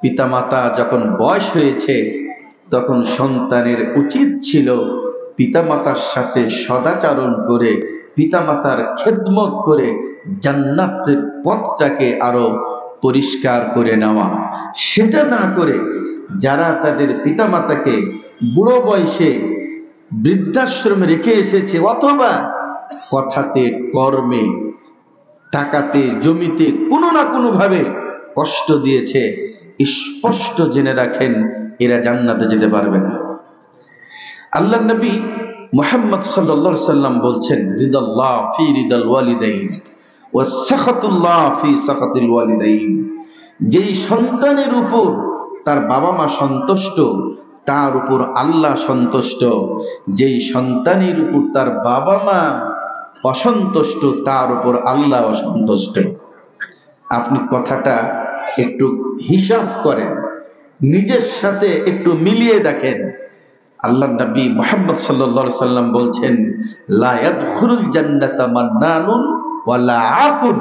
পিতামাতা যখন বয়স হয়েছে তখন সন্তানের উচিত ছিল পিতামাতার সাথে সদাচরণ করে পিতামাতার খেদমত করে জান্নাতের পথটাকে আরো পরিষ্কার করে নেওয়া। সেটা না করে যারা তাদের পিতামাতাকে বুড়ো বয়সে বৃদ্ধাশ্রমে রেখে এসেছে, অথবা কথাতে কর্মে টাকাতে জমিতে কোনো না কোনো ভাবে কষ্ট দিয়েছে, স্পষ্ট জেনে রাখেন এরা জান্নাতে যেতে পারবে না। আল্লাহ নবী মুহাম্মদ সাল্লাল্লাহু আলাইহি সাল্লাম বলছেন, রিদাল্লাহ ফি রিদাল ওয়ালিদাইন ওয়া সাখাতুল্লাহ ফি সাখাতিল ওয়ালিদাইন। যেই সন্তানের উপর তার বাবা মা সন্তুষ্ট তার উপর আল্লাহ সন্তুষ্ট, যেই সন্তানের উপর তার বাবা মা অসন্তুষ্ট তার উপর আল্লাহ অসন্তুষ্ট। আপনি কথাটা একটু হিসাব করেন, নিজের সাথে একটু মিলিয়ে দেখেন। আল্লাহ নবী মুহাম্মদ সাল্লাল্লাহু আলাইহি সাল্লাম বলছেন, লা ইয়াদখুলুল জান্নাতা মান্নানুন ওয়ালা আকুন।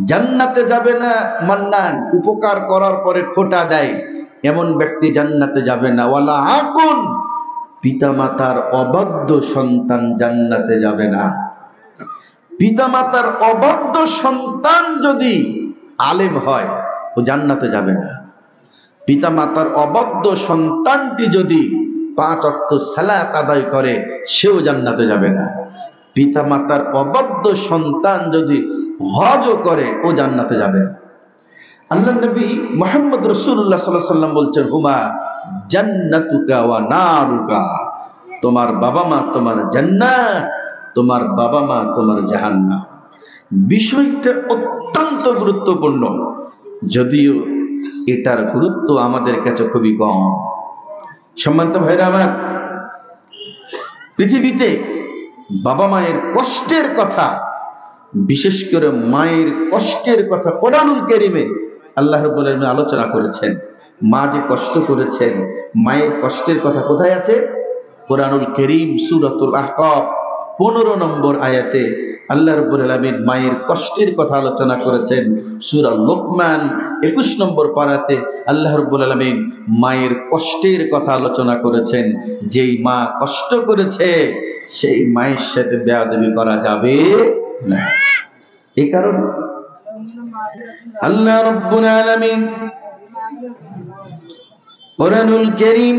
জান্নাতে যাবে না মান্নান, উপকার করার পরে খোটা দেয় এমন ব্যক্তি জান্নাতে যাবে না। ওয়ালা আকুন, পিতামাতার অবাধ্য সন্তান জান্নাতে যাবে না। পিতামাতার অবাধ্য সন্তান যদি আলেম হয় ও জান্নাতে যাবে না। পিতামাতার অবাধ্য সন্তানটি যদি 5 ওয়াক্ত সালাত আদায় করে সেও জান্নাতে যাবে না। পিতামাতার অবাধ্য সন্তান যদি হজও করে ও জান্নাতে যাবে না। আল্লাহ নবী মুহাম্মদ রাসূলুল্লাহ সাল্লাল্লাহু আলাইহি ওয়াসাল্লাম বলছেন, হুমা জান্নাতুকা ওয়া নারুকা। তোমার বাবা মা তোমার জান্নাত, তোমার বাবা মা তোমার জাহান্নাম। বিষয়টা অত্যন্ত গুরুত্বপূর্ণ, যদিও এটার গুরুত্ব আমাদের কাছে খুবই কম। সম্মানিত ভাইরা আমার, পৃথিবীতে বাবা মায়ের কষ্টের কথা, বিশেষ করে মায়ের কষ্টের কথা কোরআনুল কারীমে আল্লাহ রাব্বুল আলামিন আলোচনা করেছেন। মা যে কষ্ট করেছেন, মায়ের কষ্টের কথা কোথায় আছে? কোরআনুল কারীম সূরাতুল আহকাফ 15 নম্বর আয়াতে আল্লাহ রাব্বুল আলামিন মায়ের কষ্টের কথা আলোচনা করেছেন। সূরা লোকমান 21 নম্বর পারাতে আল্লাহ রাব্বুল আলামিন মায়ের কষ্টের কথা আলোচনা করেছেন। যেই মা কষ্ট করেছে সেই মায়ের সাথে বেয়াদবি করা যাবে না। এই কারণে আল্লাহ রাব্বুল আলামিন কোরআনুল কারীম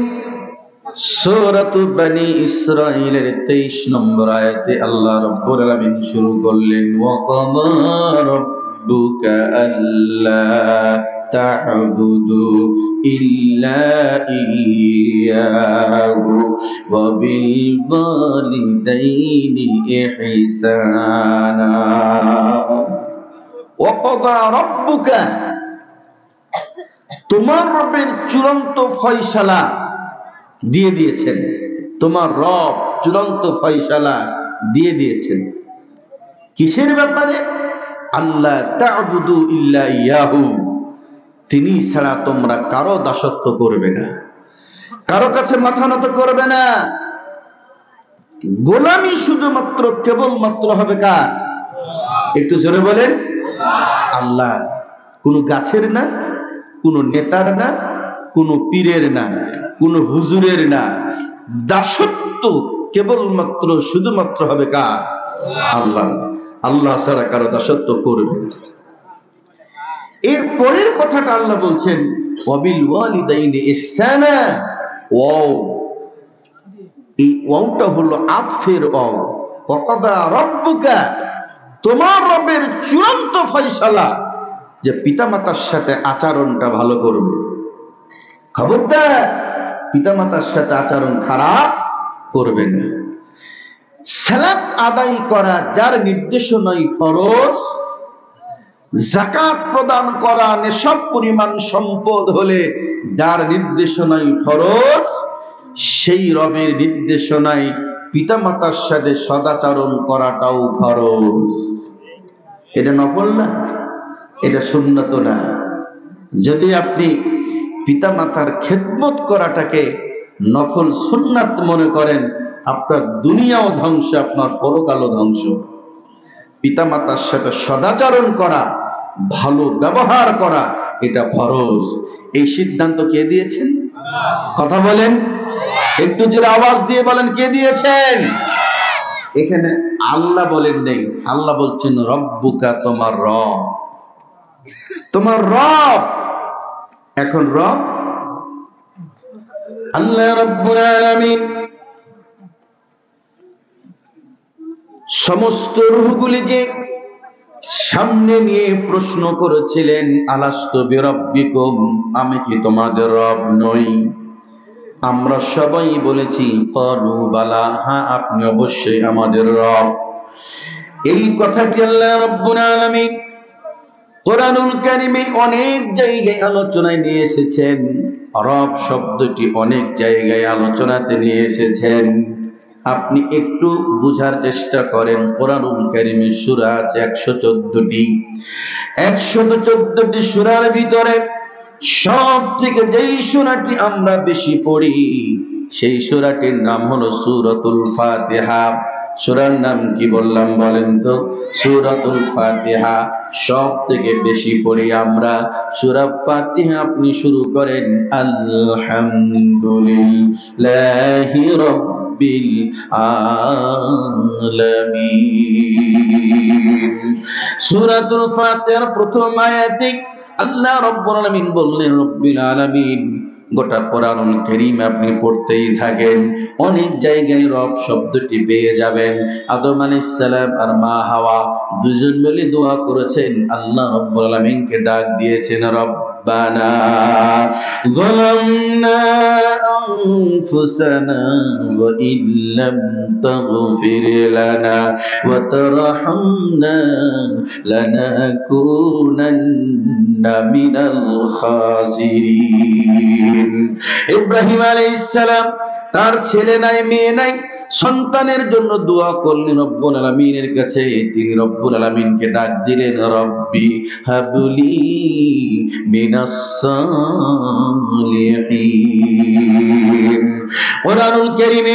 সূরাতুল বনি ইসরাঈলের 23 নম্বর আয়াতে আল্লাহ রাব্বুল আলামিন শুরু করলেন, ওয়া কামা রাব্বুকা আল্লা তা'বুদু ইল্লা ইয়্যাহু ওয়া বিল ওয়ালিদাইনি ইহসানা। ওয়া কাদা রাব্বুকা, তোমার রবের চূড়ান্ত ফয়সালা দিয়ে দিয়েছেন। তোমার রব চূড়ান্ত ফয়সালা দিয়ে দিয়েছেন কিসের ব্যাপারে? আল্লাহ তা'বুদু ইল্লা ইয়াহু, তিনি ছাড়া তোমরা কারো দাসত্ব করবে না, কারো কাছে মাথা নত করবে না। গোলামি শুধুমাত্র কেবলমাত্র হবে কার? একটু জোরে বলেন। আল্লাহ। কোন গাছের না, কোন নেতার না, কোন পীরের না, কোন হুজুরের না। দাসত্ব কেবলমাত্র শুধুমাত্র হবে কার? আল্লাহ। আল্লাহ ছাড়া কারো দাসত্ব করবে না। এর পরের কথাটা আল্লাহ বলছেন, ওয়াবিল ওয়ালিদাইনি ইহসানা। ওয়াও, এই ওয়াওটা হলো আতফের ওয়াও। ওয়া কাদা রাব্বুকা, তোমার রবের চূড়ান্ত ফয়সালা যে পিতামাতার সাথে আচরণটা ভালো করবে। খবরদার পিতামাতার সাথে আচরণ খারাপ করবে না। সালাত আদায় করা যার নির্দেশনায় ফরজ, যাকাত প্রদান করা নেশাব পরিমাণ সম্পদ হলে যার নির্দেশনায় ফরজ, সেই রবের নির্দেশনায় পিতামাতার সাথে সদাচরণ করাটাও ফরজ। এটা নফল না, এটা সুন্নত না। যদি আপনি পিতামাতার খেদমত করাটাকে নফল সুন্নাত মনে করেন, আপনার দুনিয়াও ধ্বংস, আপনার পরকালও ধ্বংস। পিতামাতার সাথে সদাচরণ করা, ভালো ব্যবহার করা, এটা ফরজ। এই সিদ্ধান্ত কে দিয়েছেন? কথা বলেন, একটু জোরে আওয়াজ দিয়ে বলেন, কে দিয়েছেন? এখানে আল্লাহ বলেন নেই, আল্লাহ বলছেন রব্বুকা, তোমার রব, তোমার রব। এখন রব আল্লাহ রাব্বুল আলামিন সমস্ত রূহগুলিকে সামনে নিয়ে প্রশ্ন করেছিলেন, আলাস্তু বিরাব্বিকুম, আমি কি তোমাদের রব নই? আমরা সবাই বলেছি ক্বালু বালা, হ্যাঁ আপনি অবশ্যই আমাদের রব। এই কথাটি আল্লাহ রাব্বুল আলামিন কোরআনুল কারীমে অনেক জায়গায় আলোচনায় নিয়ে এসেছেন। রব শব্দটি অনেক জায়গায় আলোচনাতে নিয়ে এসেছেন। আপনি একটু বুঝার চেষ্টা করেন। কোরআনুল কারীমে সূরা আছে 114টি। 114টি সূরার ভিতরে সব থেকে যেই সূরাটি আমরা বেশি পড়ি, সেই সূরাটির নাম হলো সূরাতুল ফাতিহা। সূরার নাম কি বললাম বলেন তো? সূরাতুল ফাতিহা। সব থেকে বেশি পড়ি আমরা সূরা ফাতিহা। আপনি শুরু করেন আলহামদুলিল্লাহি রাব্বিল আলামিন। সূরাতুল ফাতিহার প্রথম আয়াতে আল্লাহ রাব্বুল আলামিন বললেন রব্বিল আলামিন। গোটা কোরআনুল কারীম আপনি পড়তেই থাকেন, অনেক জায়গায় রব শব্দটি পেয়ে যাবেন। আদম আলাইহিস সালাম আর মা হাওয়া দুজন মিলে দোয়া করেছেন, আল্লাহ রাব্বুল আলামিনকে ডাক দিয়েছেন রব্বানা যালামনা আনফুসানা ওয়া ইল্লাম তাগফির লানা ওয়া তারহামনা লানাকুনান্না মিনাল খাসিরিন। ইব্রাহিম আলাইহিস সালাম, তার ছেলে নাই, মেয়ে নাই, সন্তানের জন্য দোয়া করলেন রব্বুল আলামিনের কাছে। তিনি রব্বুল আলামিনকে ডাক দিলেন রব্বি হাবলি মিনাস সালিহিন। কোরআনুল কারীমে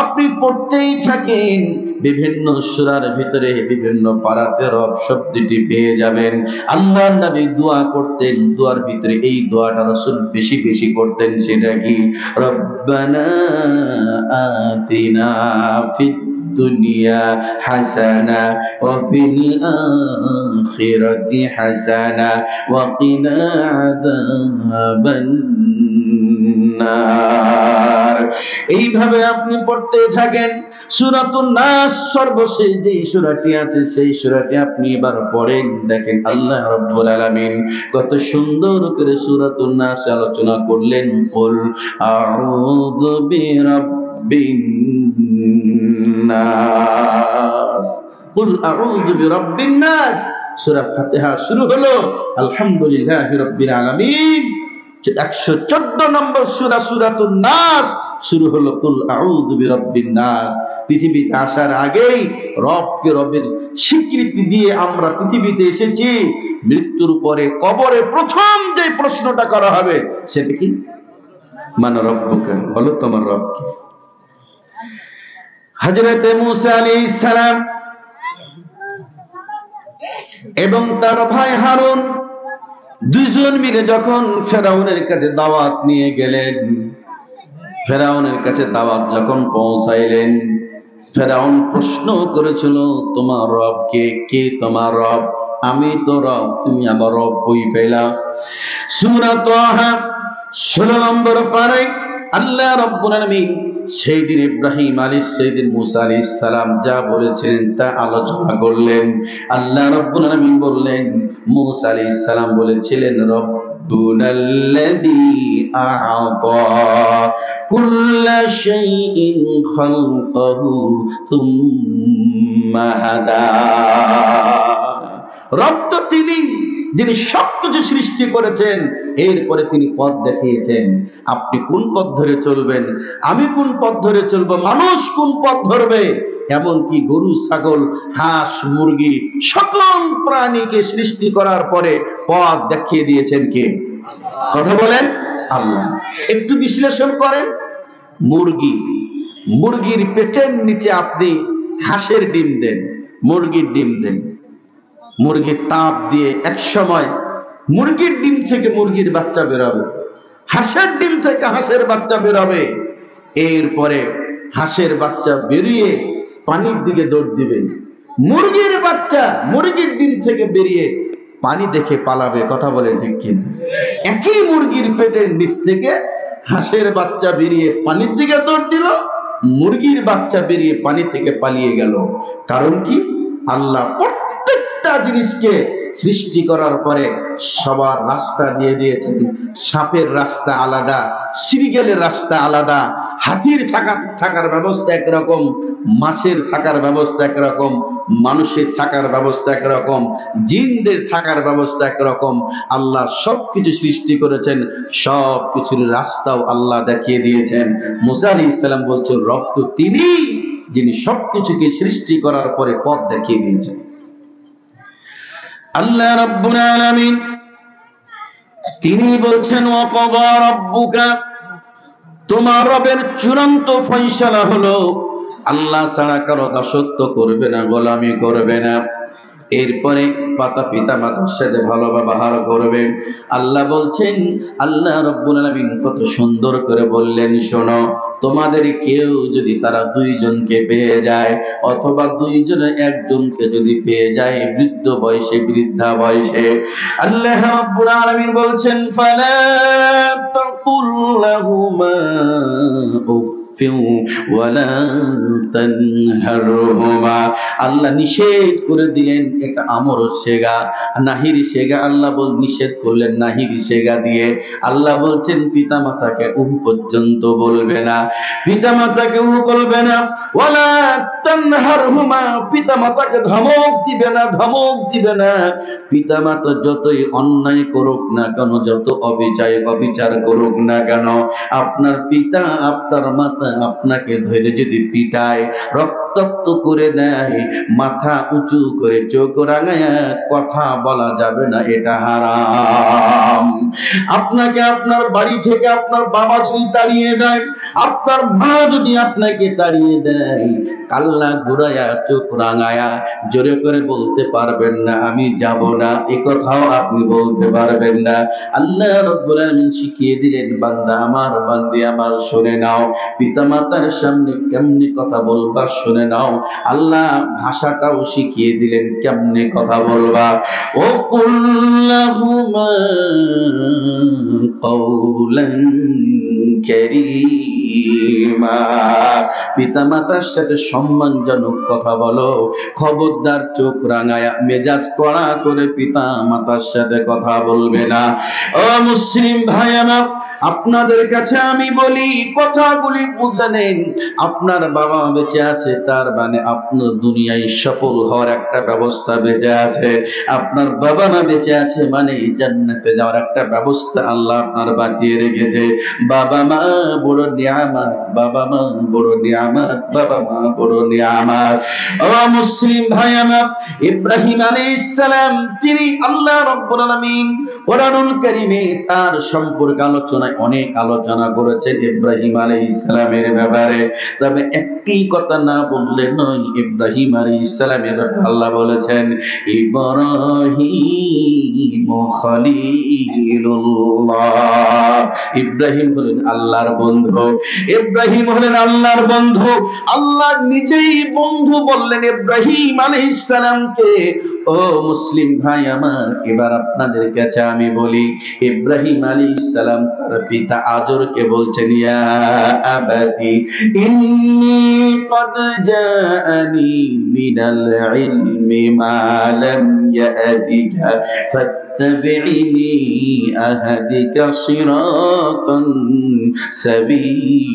আপনি পড়তেই থাকেন, বিভিন্ন সূরার ভিতরে বিভিন্ন পারাতে রব শব্দটি পেয়ে যাবেন। আল্লাহর নবী দোয়া করতেন, দোয়ার ভিতরে এই দোয়াটা রাসূল বেশি বেশি করতেন। সেটা কি? রব্বানা আতিনা ফিদ দুনিয়া হাসানা ওয়া ফিল আখিরাতি হাসানা ওয়া কিনা আযাবান নার। এইভাবে আপনি পড়তে থাকেন। সূরাতুন নাস সর্বশেষ যে সূরাটি আছে, সেই সূরাটি আপনি এবার পড়েন, দেখেন আল্লাহ রাব্বুল আলামিন কত সুন্দর করে সূরাতুন নাস আলোচনা করলেন। কুল আউযু বিরাব্বিন নাস, কুল আউযু বিরাব্বিন নাস। সূরা ফাতিহা শুরু হলো আলহামদুলিল্লাহি রাব্বিল আলামিন। 114 নম্বর সূরা সূরাতুন নাস শুরু হলো কুল আউযু বিরাব্বিন নাস। পৃথিবীতে আসার আগেই রবকে রবের স্বীকৃতি দিয়ে আমরা পৃথিবীতে এসেছি। মৃত্যুর পরে কবরে প্রথম যে প্রশ্নটা করা হবে সেটা কি? মান রব্বুকা, বলো তোমার রব কি? হযরত মূসা আলাইহিস সালাম এবং তার ভাই হারুন দুইজন মিলে যখন ফেরাউনের কাছে দাওয়াত নিয়ে গেলেন, ফেরাউনের কাছে দাওয়াত যখন পৌঁছাইলেন, ফেরাউন প্রশ্ন করেছিল তোমার রব কে? কে তোমার রব? আমি তো রব, তুমি আমার রব কই পেলা? সূরা তাহা 16 নম্বর পারায় আল্লাহ রাব্বুল আলামিন সেইদিন ইব্রাহিম আলাইহিস সেইদিন মূসা আলাইহিস সালাম যা বলেছিলেন তা আলোচনা করলেন। আল্লাহ রাব্বুল আলামিন বললেন, মূসা আলাইহিস সালাম বলেছিলেন রব্বুনাল্লাযী আ'তা কুল্লা শাইইন খালকাহু সুম্মা হাদা। রব তো তিনি, যিনি সবকিছু সৃষ্টি করেছেন, এরপরে তিনি পথ দেখিয়েছেন। আপনি কোন পথ ধরে চলবেন, আমি কোন পথ ধরে চলবো, মানুষ কোন পথ ধরবে, এমনকি গরু, ছাগল, হাঁস, মুরগি, সকল প্রাণীকে সৃষ্টি করার পরে পথ দেখিয়ে দিয়েছেন কে? কথা বলেন, আল্লাহ। একটু বিশ্লেষণ করেন। মুরগির পেটের নিচে আপনি হাঁসের ডিম দেন, মুরগির ডিম দেন, মুরগির তাপ দিয়ে এক সময় মুরগির ডিম থেকে মুরগির বাচ্চা বেরোবে, হাঁসের ডিম থেকে হাঁসের বাচ্চা বেরোবে। এরপরে হাঁসের বাচ্চা বেরিয়ে পানির দিকে দৌড় দিবে, মুরগির বাচ্চা মুরগির ডিম থেকে বেরিয়ে পানি দেখে পালাবে। কথা বলে ঠিক কিনা? একই মুরগির পেটের নিচ থেকে হাঁসের বাচ্চা বেরিয়ে পানির দিকে দৌড় দিল, মুরগির বাচ্চা বেরিয়ে পানি থেকে পালিয়ে গেল। কারণ কি? আল্লাহ প্রত্যেকটা জিনিসকে সৃষ্টি করার পরে সবার রাস্তা দিয়ে দিয়েছেন। সাপের রাস্তা আলাদা, শ্রীগেলের রাস্তা আলাদা, হাতির থাকার ব্যবস্থা একরকম, মাছের থাকার ব্যবস্থা একরকম, মানুষের থাকার ব্যবস্থা একরকম, জিনদের থাকার ব্যবস্থা একরকম। আল্লাহ সবকিছু সৃষ্টি করেছেন, সবকিছুর রাস্তাও আল্লাহ দেখিয়ে দিয়েছেন। মুসা আলাইহিস সালাম বলছেন, রব তো তিনি, যিনি সবকিছুকে সৃষ্টি করার পরে পথ দেখিয়ে দিয়েছেন। আল্লাহ রাব্বুল আলামিন তিনি বলছেন, ওয়াকাযা রাব্বুকা, তোমার রবের চূড়ান্ত ফয়সালা হলো আল্লাহ ছাড়া কারো দাসত্ব করবে না, গোলামি করবে না। এরপরে পিতা মাতার সাথে ভালো ব্যবহার করবে। আল্লাহ বলছেন, আল্লাহ রাব্বুল আলামিন কত সুন্দর করে বললেন, শোনো, তোমাদের কেউ যদি তারা দুইজনকে পেয়ে যায়, অথবা দুইজনে একজনকে যদি পেয়ে যায় বৃদ্ধ বয়সে, বৃদ্ধা বয়সে, আল্লাহ রাব্বুল আলামিন বলছেন, ফালা তাকুল লাহুমা ওয়ালা তানহারহুমা। আল্লাহ নিষেধ করে দিলেন, এটা আমর সেগা, নাহিরি সেগা। আল্লাহ নিষেধ করলেন নাহিরি সেগা দিয়ে। আল্লাহ বলছেন, পিতা মাতাকে উহু পর্যন্ত বলবে না, পিতা মাতাকে উহু বলবে না। ওয়ালা তানহারহুমা, পিতা মাতাকে ধমক দিবে না, ধমক দিবে না। পিতা মাতা যতই অন্যায় করুক না কেন, যত অবিচার করুক না কেন, আপনার পিতা আপনার মাতা আপনাকে ধরে যদি পিটায়, রক্তাক্ত করে দেয়, মাথা উঁচু করে চোখ রাঙায় কথা বলা যাবে না, এটা হারাম। আপনাকে আপনার বাড়ি থেকে আপনার বাবা যদি তাড়িয়ে দেয়, আপনার মা যদি আপনাকে তাড়িয়ে দেয়, কাল্লা ঘুরায়া চোখ রাঙায়া জোরে করে বলতে পারবেন না আমি যাব না, এ কথাও আপনি বলতে পারবেন না। আল্লাহ রাব্বুল আলামিন শিখিয়ে দিলেন, বান্দা আমার, বান্দি আমার, শুনে নাও, পিতামাতার সামনে কেমনে কথা বলবা শুনে নাও। আল্লাহ ভাষাটাও শিখিয়ে দিলেন কেমনে কথা বলবা। ও কুল্লাহুমা কওলান কারীমা, পিতামাতার সাথে সম্মানজনক কথা বলো। খবরদার চোখ রাঙায়া মেজাজ কড়া করে পিতা মাতার সাথে কথা বলবে না। ও মুসলিম ভাই আমার, আপনাদের কাছে আমি বলি, কথাগুলি বুঝে নেন। আপনার বাবা বেঁচে আছে, তার মানে আপনার দুনিয়ায় সফল হওয়ার একটা ব্যবস্থা বেঁচে আছে। আপনার বাবা মা বেঁচে আছে মানে জান্নাতে যাওয়ার একটা ব্যবস্থা আল্লাহ আপনার বাঁচিয়ে রেখেছে। বাবা মা বড় নিয়ামত, বাবা মা বড় নিয়ামত, বাবা মা বড় নিয়ামত। ও মুসলিম ভাই আমার, ইব্রাহিম আলাইহিস সালাম, তিনি আল্লাহ রাব্বুল আলামিন কোরআনুল কারীমে তার সম্পর্কে অনেক আলোচনা করেছেন ইব্রাহিম আলাইহিস সালামের ব্যাপারে। তবে একটি কথা না বললে নয়, ইব্রাহিম আলাইহিস সালামের ব্যাপারে আল্লাহ বলেছেন, ইব্রাহিম খলিলুল্লাহ। ইব্রাহিম হলেন আল্লাহর বন্ধু, ইব্রাহিম হলেন আল্লাহর বন্ধু। আল্লাহ নিজেই বন্ধু বললেন ইব্রাহিম আলাইহিস সালামকে। ও মুসলিম ভাই আমার, এবার আপনাদের কাছে আমি বলি, ইব্রাহিম আলাইহিস সালাম তার পিতা আজরকে বলছেন, ইয়া আবাতি ইন্নী ক্বাদ জাআনি মিনাল ইলমি মা লাম ইয়াতিকা ফাত্তাবি'নি আহদিকা সিরাতান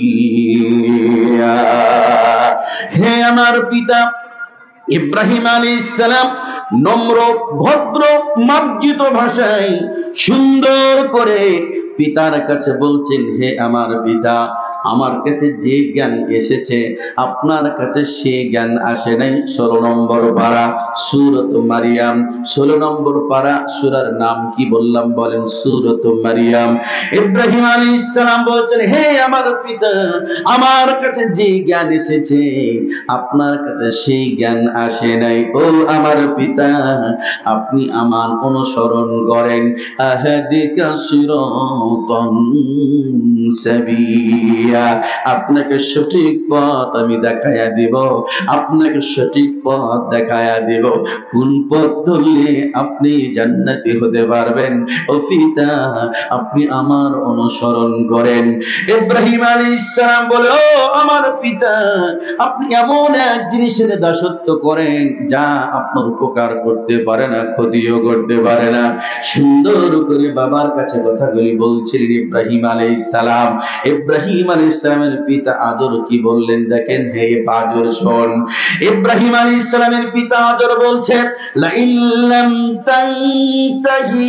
সাবিয়্যা। হে আমার পিতা ইব্রাহিম আলাইহিস সালাম নম্র, ভদ্র, মার্জিত ভাষায় সুন্দর করে পিতার কাছে বলছেন, হে আমার পিতা, আমার কাছে যে জ্ঞান এসেছে আপনার কাছে সে জ্ঞান আসে নাই। 16 নম্বর পারা সূরাত মারিয়াম, 16 নম্বর পারা, সূরার নাম কি বললাম বলেন? সূরাত মারিয়াম। ইব্রাহিম আলাইহিস সালাম বলছেন, হে আমার পিতা, আমার কাছে যে জ্ঞান এসেছে আপনার কাছে সেই জ্ঞান আসে নাই। ও আমার পিতা, আপনি আমার অনুসরণ করেন। আহাদিকা সিরাতান সাবিয়া, আপনাকে সঠিক পথ আমি দেখায়া দিব, আপনাকে সঠিক পথ দেখায়া দিব। কোন পথ ধরলে আপনি জান্নাতি হতে পারবেন? ও পিতা, আপনি আমার অনুসরণ করেন। ইব্রাহিম আলাইহিস সালাম বলে, ও আমার পিতা, আপনি এমন এক জিনিসের দাসত্ব করেন যা আপনার উপকার করতে পারে না, ক্ষতিও করতে পারে না। সুন্দর করে বাবার কাছে কথাগুলি বলছিলেন ইব্রাহিম আলাইহিস সালাম। ইব্রাহিম আলাইহিস সালামের পিতা আজর কি বললেন দেখেন। হে আজর শোন, ইব্রাহিম আলাইহিস সালামের পিতা আজর বলছে, লা ইল্লাম তানতাহি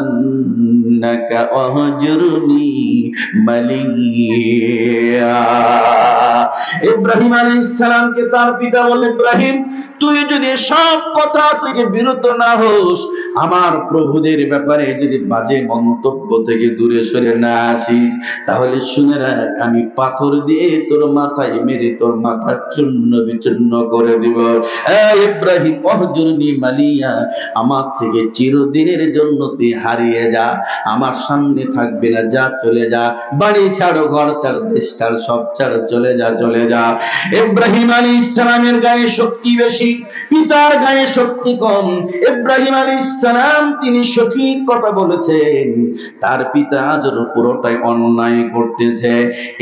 লারজুমান্নাকা ওয়াহজুরনি মালিয়া। ইব্রাহিম আলাইহিস সালামকে তার পিতা বললেন, ইব্রাহিম, তুই যদি সব কথা থেকে বিরত না হোস, আমার প্রভুদের ব্যাপারে যদি বাজে মন্তব্য থেকে দূরে সরে না আসিস, তাহলে শুনে রাখ, আমি পাথর দিয়ে তোর মাথায় মেরে তোর মাথা চূর্ণ বিচূর্ণ করে দিব। ইব্রাহিম ওয়াহজুরনি মালিয়া, আমার থেকে চিরদিনের জন্য তুই হারিয়ে যা, আমার সামনে থাকবে না, যা চলে যা, বাড়ি ছাড়ো, ঘর ছাড়ো, দেশ ছাড়ো, সব ছাড়ো, চলে যা, চলে যা। ইব্রাহিম আলাইহিস সালামের গায়ে শক্তি বেশি, পিতার গায়ে শক্তি কম। ইব্রাহিম আলাইহিস সালাম তিনি সঠিক কথা বলেছেন, তার পিতা আজর পুরোটাই অন্যায় করতেছে।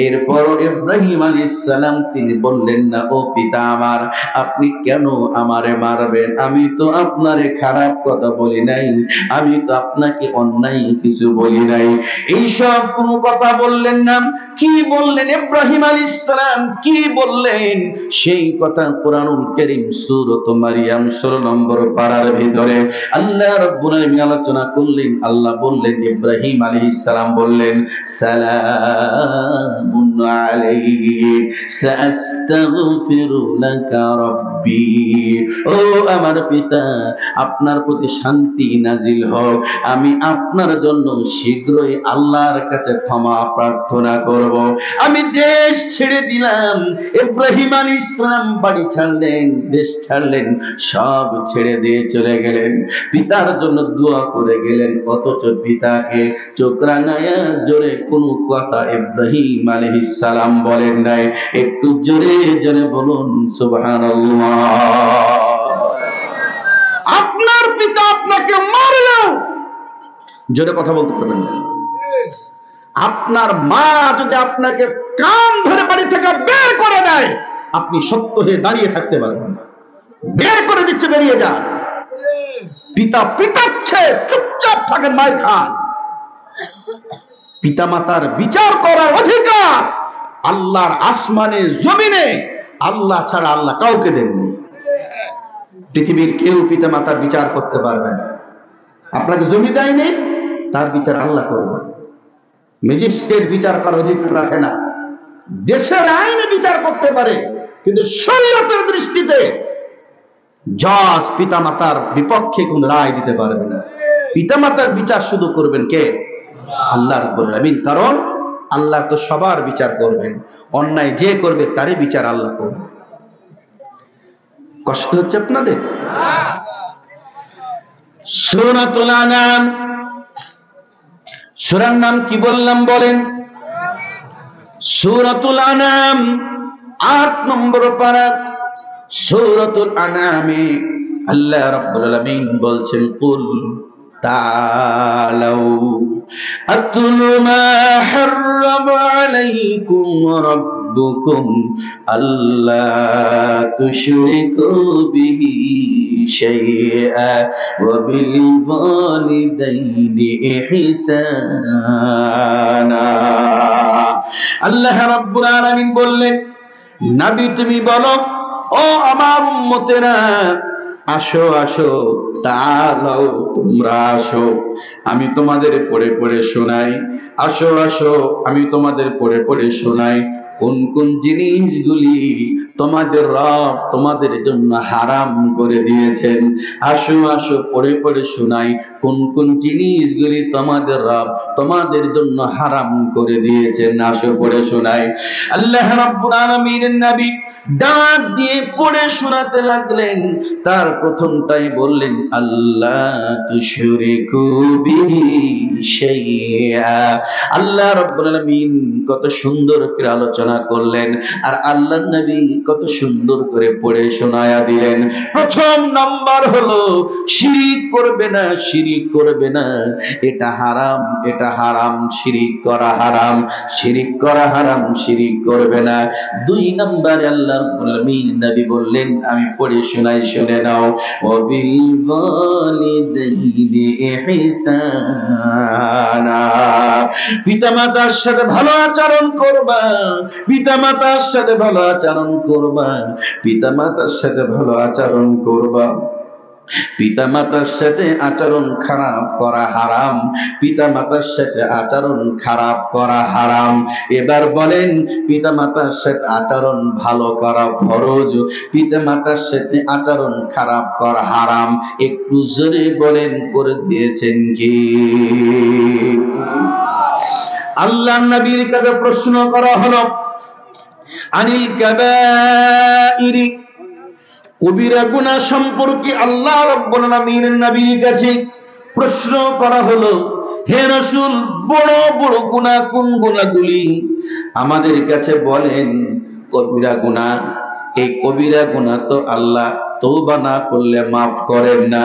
এরপর ইব্রাহিম আলাইহিস সালাম তিনি বললেন না, ও পিতা আমার, আপনি কেন আমারে মারবেন? আমি তো আপনারে খারাপ কথা বলি নাই, আমি তো আপনাকে অন্যায় কিছু বলি নাই। এইসব কোন কথা বললেন না। কি বললেন ইব্রাহিম আলাইহিস সালাম? কি বললেন সেই কথা কোরআনুল কারীম সূরাত মারিয়াম 16 নম্বর পারার ভিতরে আল্লাহ রাব্বুল আলামিন আলোচনা করলেন। আল্লাহ বললেন, ইব্রাহিম আলাইহিস সালাম বললেন, সালামুন আলাইহি সাআস্তাগফিরু লাকা রাব্বি। ও আমার পিতা, আপনার প্রতি শান্তি নাজিল হোক, আমি আপনার জন্য শীঘ্রই আল্লাহর কাছে ক্ষমা প্রার্থনা করব। আমি দেশ ছেড়ে দিলাম। ইব্রাহিম আলাইহিস সালাম বাড়ি ছাড়লেন, দেশ ছাড়লেন, সব ছেড়ে দিয়ে চলে গেলেন, পিতার জন্য দোয়া করে গেলেন। অথচ পিতাকে চোখ রাঙায়া জোরে কোনো কথা ইব্রাহিম আলাইহিস সালাম বলেন নাই। একটু জোরে জোরে বলুন সুবহানাল্লাহ। আপনার পিতা আপনাকে মারলেও জোরে কথা বলতে পারবেন না। আপনার মা যদি আপনাকে কান ধরে বাড়ি থেকে বের করে দেয়, আপনি শক্ত হয়ে দাঁড়িয়ে থাকতে পারবেন না। বের করে দিচ্ছে, বেরিয়ে যান। পিতা পিটাচ্ছে, চুপচাপ থাকেন, মায়ের খান। পিতা মাতার বিচার করার অধিকার আল্লাহর আসমানে জমিনে আল্লাহ ছাড়া আল্লাহ কাউকে দেননি। পৃথিবীর কেউ পিতা মাতার বিচার করতে পারবে না। আপনাকে জমি দেয়নি, তার বিচার আল্লাহ করবে। ম্যাজিস্ট্রেট বিচার করার অধিকার রাখে না। দেশের আইনে বিচার করতে পারে, কিন্তু শরীয়তের দৃষ্টিতে জজ পিতা মাতার বিপক্ষে কোন রায় দিতে পারবে না। পিতা মাতার বিচার শুধু করবেন কে? আল্লাহ রাব্বুল আলামিন। কারণ আল্লাহ তো সবার বিচার করবেন, অন্যায় যে করবে তারই বিচার আল্লাহ করবে। কষ্ট হচ্ছে আপনাদের? সূরাতুল আনাম, সূরার নাম কি বললাম বলেন? সূরাতুল আনাম 8 নম্বর পারা। সূরাতুল আনামে আল্লাহ রাব্বুল আলামিন বলছেন, কুল তাআলাউ আতলু মা হাররামা আলাইকুম রাব্বুকুম আল্লা তুশরিকু বিহি শাইআ ওয়া বিল ওয়ালিদাইনি ইহসানা। আল্লাহ রাব্বুল আলামিন বললেন, নবী তুমি বলো, ও আমার উম্মতেরা, আসো আসো, তাআলাও, তোমরা আসো, আমি তোমাদের পড়ে পড়ে শোনাই। আসো আসো, আমি তোমাদের পড়ে পড়ে শোনাই কোন কোন জিনিসগুলি তোমাদের রব তোমাদের জন্য হারাম করে দিয়েছেন। আসো আসো, পড়ে পড়ে শোনাই কোন কোন জিনিসগুলি তোমাদের রব তোমাদের জন্য হারাম করে দিয়েছেন। আসো পড়ে শোনাই। আল্লাহ রাব্বুল আলামিনের নবী ডাক দিয়ে পড়ে শোনাতে লাগলেন। তার প্রথমটাই বললেন, আল্লাহ তুশরিকু বিহি শাইআ। আল্লাহ রাব্বুল আলামিন কত সুন্দর করে আলোচনা করলেন, আর আল্লাহর নবী কত সুন্দর করে পড়ে শোনায়া দিলেন। প্রথম নাম্বার হলো শিরিক করবে না, শিরিক করবে না, এটা হারাম, এটা হারাম, শিরিক করা হারাম, শিরিক করা হারাম, শিরিক করবে না। দুই নম্বরে আল্লাহ রাব্বুল আলামিন নবী বললেন, আমি পড়ে শোনাই, শুনে নাও, ওয়াবিল ওয়ালিদাইনি ইহসানা। পিতামাতার সাথে ভালো আচরণ করবা, পিতামাতার সাথে ভালো আচরণ করবা, পিতামাতার সাথে ভালো আচরণ করবা। পিতামাতার সাথে আচরণ খারাপ করা হারাম, পিতামাতার সাথে আচরণ খারাপ করা হারাম। এবার বলেন, পিতামাতার সাথে আচরণ ভালো করা ফরজ, পিতামাতার সাথে আচরণ খারাপ করা হারাম। একটু জোরে বলেন, করে দিয়েছেন কি? আল্লাহ নবীর কাছে প্রশ্ন করা হলো, আনিল কাবাইরি, কবিরা গুনাহ সম্পর্কে আল্লাহ রাব্বুল আলামিনের নবীর কাছে প্রশ্ন করা হলো, হে রাসূল, বড় বড় গুনাহ কোন গুনাহগুলি আমাদের কাছে বলেন। কবিরা গুনাহ, এই কবিরা গুনাহ তো আল্লাহ তওবা না করলে মাফ করেন না।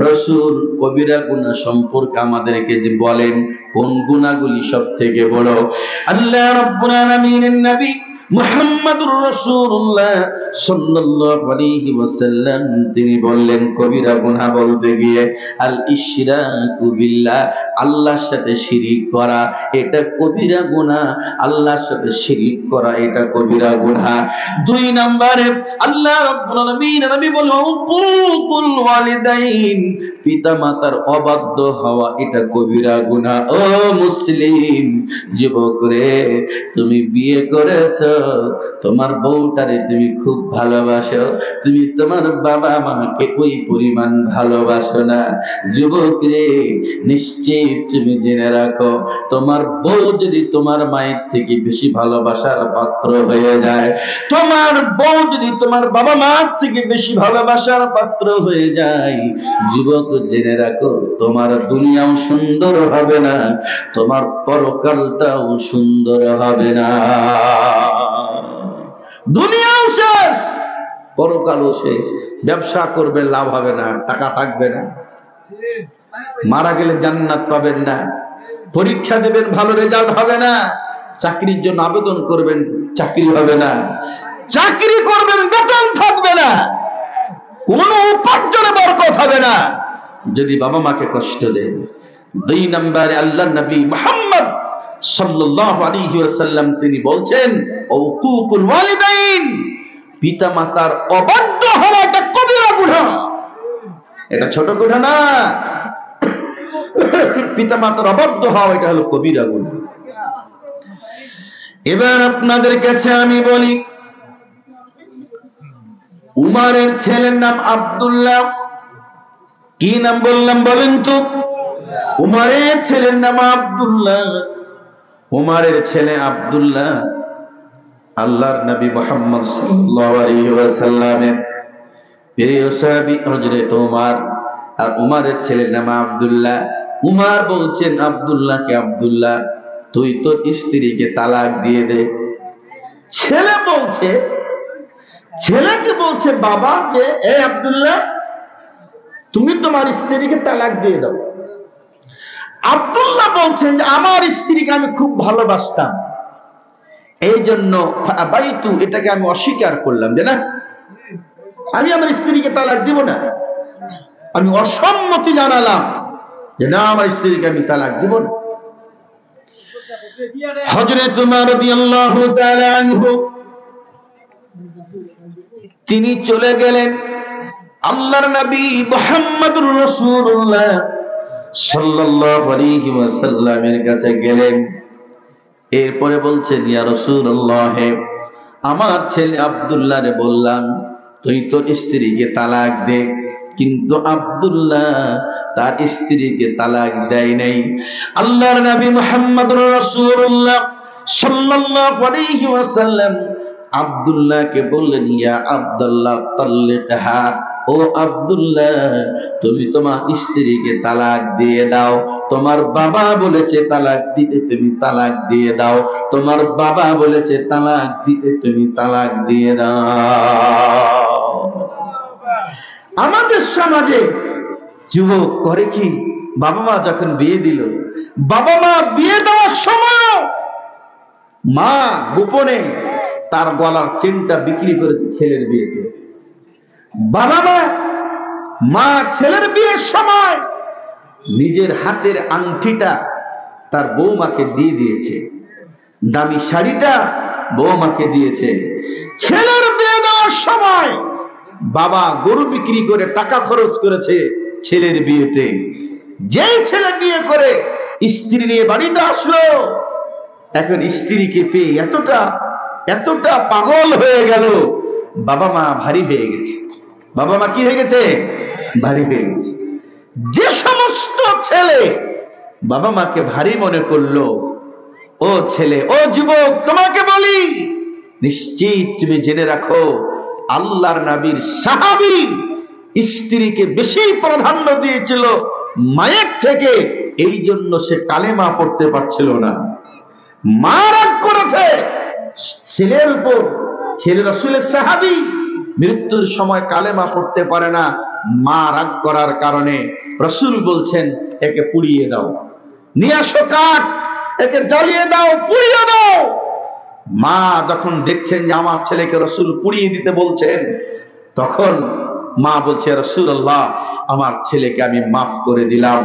রাসূল, কবিরা গুনাহ সম্পর্কে আমাদেরকে যে বলেন, কোন গুনাহগুলি সবথেকে বড়? আল্লাহ রাব্বুল আলামিনের নবী মুহাম্মদুর রাসূলুল্লাহ সাল্লাল্লাহু আলাইহি ওয়াসাল্লাম তিনি বললেন, কবিরা গুনাহ বলতে গিয়ে আল ইশরাকু বিল্লাহ, আল্লাহর সাথে শিরিক করা, এটা কবিরা গুনাহ। আল্লাহর সাথে শিরিক করা, এটা কবিরা গুনাহ। দুই নম্বরে আল্লাহ রাব্বুল আলামিন নবী বলেন, উকুকুল ওয়ালিদাইন, পিতামাতার অবাধ্য হওয়া, এটা কবিরা গুনাহ। ও মুসলিম যুবক রে, তুমি বিয়ে করেছো, তোমার বউটারে তুমি খুব ভালোবাসো, তুমি তোমার বাবা মাকে ওই পরিমাণ ভালোবাসো না। যুবক রে, নিশ্চিত তুমি জেনে রাখো, তোমার বউ যদি তোমার মায়ের থেকে বেশি ভালোবাসার পাত্র হয়ে যায়, তোমার বউ যদি তোমার বাবা মার থেকে বেশি ভালোবাসার পাত্র হয়ে যায়, যুবক জেনে রাখো, তোমার দুনিয়াও সুন্দর হবে না, তোমার পরকালটাও সুন্দর হবে না। দুনিয়াও শেষ, পরকালও শেষ। ব্যবসা করবে, লাভ হবে না, টাকা থাকবে না, মারা গেলে জান্নাত পাবেন না, পরীক্ষা দেবেন, ভালো রেজাল্ট হবে না, চাকরির জন্য আবেদন করবেন, চাকরি হবে না, চাকরি করবেন, বেতন থাকবে না, কোন উপার্জনে বরকত হবে না, যদি বাবা মাকে কষ্ট দেন। দুই নম্বরে আল্লাহ নবী মুহাম্মদ সাল্লাল্লাহু আলাইহি ওয়াসাল্লাম তিনি বলছেন, উকুকুল ওয়ালিদাইন, পিতামাতার অবাধ্য হওয়া এটা কবিরা গুনাহ, এটা ছোট গুনাহ না। পিতামাতার অবাধ্য হওয়া এটা হলো কবিরা গুনাহ। এবার আপনাদের কাছে আমি বলি, উমারের ছেলের নাম আব্দুল্লাহ। কি নাম বললাম বলেন তো? উমারের ছেলের নাম আব্দুল্লাহ। উমারের ছেলে আব্দুল্লাহ আল্লাহর নবী মুহাম্মদ সাল্লাল্লাহু আলাইহি ওয়াসাল্লামের প্রিয় সাহাবী হযরত উমার। আর উমারের ছেলের নাম আব্দুল্লাহ। উমার বলছেন আব্দুল্লাহকে, আব্দুল্লাহ, তুই তোর স্ত্রীকে তালাক দিয়ে দে। ছেলে বলছে, ছেলেকে বলছে বাবা যে, এ আব্দুল্লাহ, তুমি তোমার স্ত্রীকে তালাক দিয়ে দাও। আব্দুল্লাহ বলছেন যে আমার স্ত্রীকে আমি খুব ভালোবাসতাম, এই জন্য এটাকে আমি অস্বীকার করলাম, যে না, আমি আমার স্ত্রীকে তালাক দিব না। আমি অসম্মতি জানালাম যে না, আমার স্ত্রীকে আমি তালাক দিব না। হযরত উমর রাদিয়াল্লাহু তাআলা আনহু তিনি চলে গেলেন, আল্লাহর নবী মুহাম্মদুর রাসূলুল্লাহ সাল্লাল্লাহু আলাইহি ওয়াসাল্লামের কাছে গেলেন। এরপরে বলছেন, ইয়া রাসূলুল্লাহ, আমার ছেলে আব্দুল্লাহরে বললাম তুই তোর স্ত্রীকে তালাক দে, কিন্তু আব্দুল্লাহ তার স্ত্রীকে তালাক দেয় নাই। আল্লাহর নবী মুহাম্মদুর রাসূলুল্লাহ সাল্লাল্লাহু আলাইহি ওয়াসাল্লাম আব্দুল্লাহকে বললেন, ইয়া আব্দুল্লাহ তাল্লিকহা, ও আব্দুল্লাহ তুমি তোমার স্ত্রীকে তালাক দিয়ে দাও। তোমার বাবা বলেছে তালাক দিতে, তুমি তালাক দিয়ে দাও। তোমার বাবা বলেছে তালাক দিতে, তুমি তালাক দিয়ে দাও। আমাদের সমাজে যুবক করে কি, বাবা মা যখন বিয়ে দিল, বাবা মা বিয়ে দেওয়ার সময় মা গোপনে তার গলার চেনটা বিক্রি করেছে ছেলের বিয়েতে। বাবা মা ছেলের বিয়ের সময় নিজের হাতের আংটিটা তার বৌমাকে দিয়ে দিয়েছে, দামি শাড়িটা বৌমাকে দিয়েছে। ছেলের বিয়ে দেওয়ার সময় বাবা গরু বিক্রি করে টাকা খরচ করেছে ছেলের বিয়েতে। যেই ছেলে বিয়ে করে স্ত্রী নিয়ে বাড়িতে আসলো, এখন স্ত্রীকে পেয়ে এতটা পাগল হয়ে গেল, বাবা মা ভারী হয়ে গেছে। বাবা মা কি হয়ে গেছে? ভারী হয়ে গেছে। যে সমস্ত ছেলে বাবা মাকে ভারী মনে করলো, ও ছেলে, ও যুবক, তোমাকে বলি নিশ্চিত তুমি জেনে রাখো, আল্লাহর নবীর সাহাবী স্ত্রীকে বেশি প্রাধান্য দিয়েছিল মায়ের থেকে, এই জন্য সে কালেমা পড়তে পারছিল না। মা রাগ করেছে ছেলের উপর। ছেলে রাসূলের সাহাবী, মৃত্যুর সময় কালেমা পড়তে পারে না। মা রাগ করার কারণে রাসূল বলছেন, একে পুড়িয়ে দাও, নিয়ে আসো কাঠ, একে জ্বালিয়ে দাও, পুড়িয়ে দাও। মা যখন দেখছেন যে আমার ছেলেকে রাসূল পুড়িয়ে দিতে বলছেন, তখন মা বলছে, রাসূলুল্লাহ আমার ছেলেকে আমি মাফ করে দিলাম।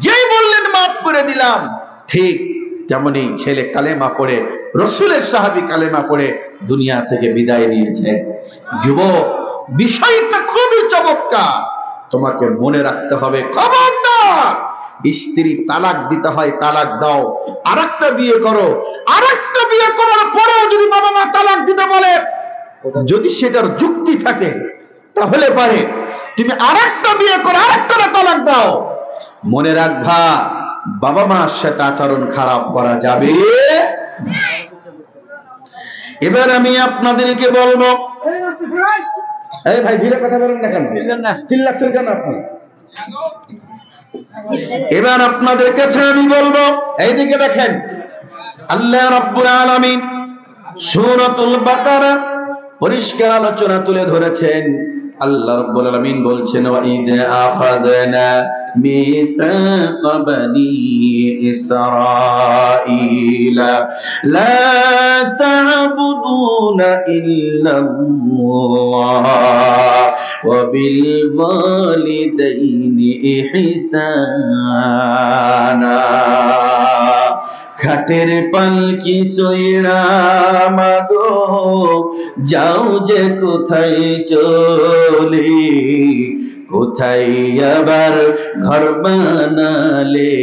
যেই বললেন মাফ করে দিলাম, ঠিক তেমনি ছেলে কালেমা পড়ে, রাসূলের সাহাবী কালেমা পড়ে দুনিয়া থেকে বিদায় নিয়েছে। যুবক, বিষয়টা খুবই চমৎকার, তোমাকে মনে রাখতে হবে। খবরদার, স্ত্রী তালাক দিতে হয় তালাক দাও, আরেকটা বিয়ে করো। আরেকটা বিয়ে করার পরেও যদি বাবা মা তালাক দিতে বলে, যদি সেটার যুক্তি থাকে তাহলে পারে, তুমি আরেকটা বিয়ে করো, আরেকটা তালাক দাও। মনে রাখবা, বাবা মার সাথে আচরণ খারাপ করা যাবে। এবার আমি আপনাদেরকে বলবো, এই ভাই ধীরে কথা বলেন না কেন? চিল্লাচ্ছেন কেন আপনি? এবার আপনাদের কাছে আমি বলবো, এইদিকে দেখেন, আল্লাহ রাব্বুল আলামিন সূরাতুল বাকারা পরিষ্কার আলোচনা তুলে ধরেছেন। আল্লাহ রাব্বুল আলামিন বলছেন, ওয়া ইদ আখাযনা মিসাকা বানি ইসরাঈলা লা তা'বুদুনা ইল্লাল্লাহ ওয়া বিল ওয়ালিদাইনি ইহসানা। খাটের পালকি সইরা মাগো যাও যে কোথায় চলে, কোথায় আবার ঘর বানালে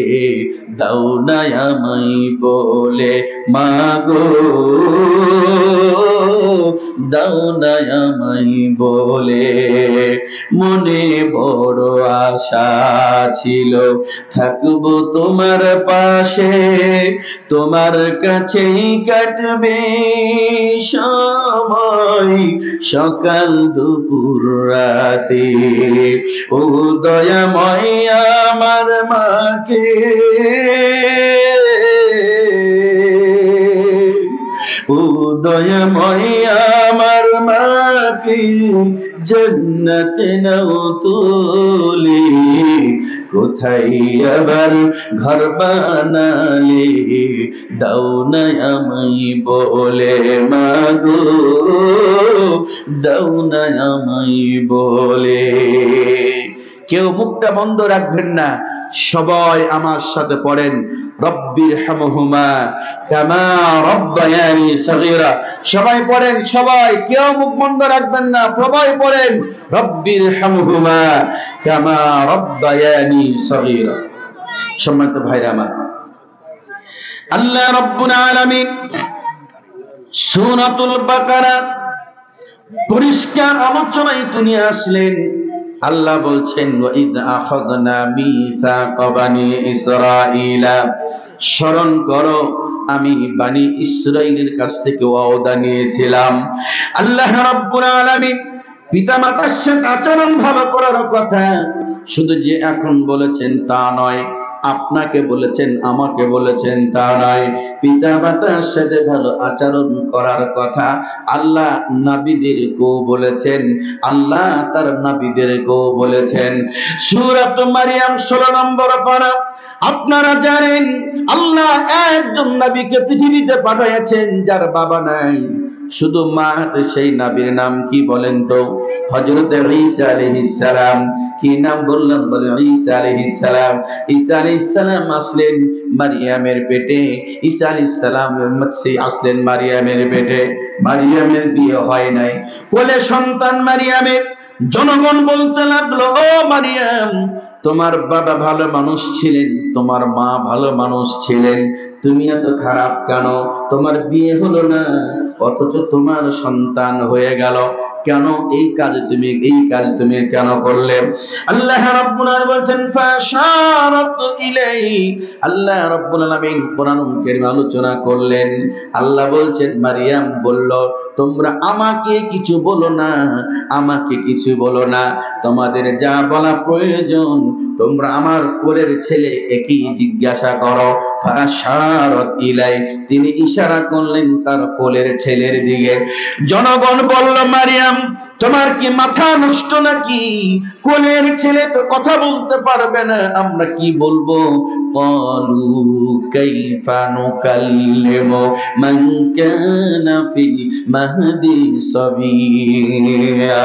দাও না আমায় বলে, মাগো দাও না আমায় বলে। মনে বড় আশা ছিল থাকবো তোমার পাশে, তোমার কাছেই কাটবে সময় সকাল দুপুর রাতে। ও দয়াময় আমার মাকে, ও দয়াময় আমার মাকে জান্নাতে নাও তুলে, কোথায় আবার ঘর বানালে দাও না আমায় বলে, মাগো দাও না আমায় বলে। কেউ মুখটা বন্ধ রাখবেন না, সবাই আমার সাথে পড়েন, রব্বিরহামহুমা কামা রব্বায়ানি সগীরা। সবাই পড়েন, সবাই, কেউ মুখ বন্ধ রাখবেন না, সবাই পড়েন, রব্বিরহামহুমা কামা রাব্বায়ানি সগীরা। সম্মানিত ভাইরা আমার, আল্লাহ রাব্বুল আলামিন সূরাতুল বাকারা পরিষ্কার আলোচনায় তিনি আসলেন। আল্লাহ বলছেন, ওয়াইদ আখাযনা মিসাকা বানি ইসরাঈলা, স্মরণ করো আমি বানি ইসরাঈলের কাছ থেকে ওয়াদা নিয়েছিলাম। আল্লাহ রাব্বুল আলামিন পিতামাতার সাথে আচরণ ভালো করার কথা শুধু যে এখন বলেছেন তা নয়, আপনাকে বলেছেন, আমাকে বলেছেন তা নয়। পিতামাতার সাথে ভালো আচরণ করার কথা আল্লাহ নবীদেরকেও বলেছেন, আল্লাহ তার নবীদেরকেও বলেছেন। সূরাত মারিয়াম 16 নম্বর পারা। আপনারা জানেন আল্লাহ একজন নবীকে পৃথিবীতে পাঠিয়েছেন যার বাবা নাই, শুধু মা। সেই নবীর নাম কি বলেন তো? হযরত ঈসা আলাইহিস সালাম। কি নাম বললাম? বলেন ঈসা আলাইহিস সালাম। ঈসা আলাইহিস সালাম আসলেন মারিয়ামের পেটে। ঈসা আলাইহিস সালাম আসলেন মারিয়ামের পেটে। মারিয়ামের বিয়ে হয় নাই, কোলে সন্তান মারিয়ামের। জনগণ বলতে লাগলো, ও মারিয়াম, তোমার বাবা ভালো মানুষ ছিলেন, তোমার মা ভালো মানুষ ছিলেন, তুমি এত খারাপ কেন? তোমার বিয়ে হলো না অথচ তোমার সন্তান হয়ে গেল, কেন? এই কাজ তুমি কেন করলে? আল্লাহ রাব্বুল আলামিন বলেন ফাশারাত ইলাইহি। আল্লাহ রাব্বুল আলামিন কোরআনুল কারীম আলোচনা করলেন। আল্লাহ বলছেন, মারিয়াম বলল, তোমরা আমাকে কিছু বলো না, আমাকে কিছু বলো না, তোমাদের যা বলা প্রয়োজন তোমরা আমার কোলের ছেলে একই জিজ্ঞাসা করো। ফাশারাত ইলাই, তিনি ইশারা করলেন তার কোলের ছেলের দিকে। জনগণ বলল, মারিয়াম তোমার কি মাথা নষ্ট নাকি? কোলের ছেলে তো কথা বলতে পারবে না, আমরা কি বলবো? ক্বালু কাইফা নুকাল্লিমু মান কানা ফিল মাহদি সাবিয়্যা।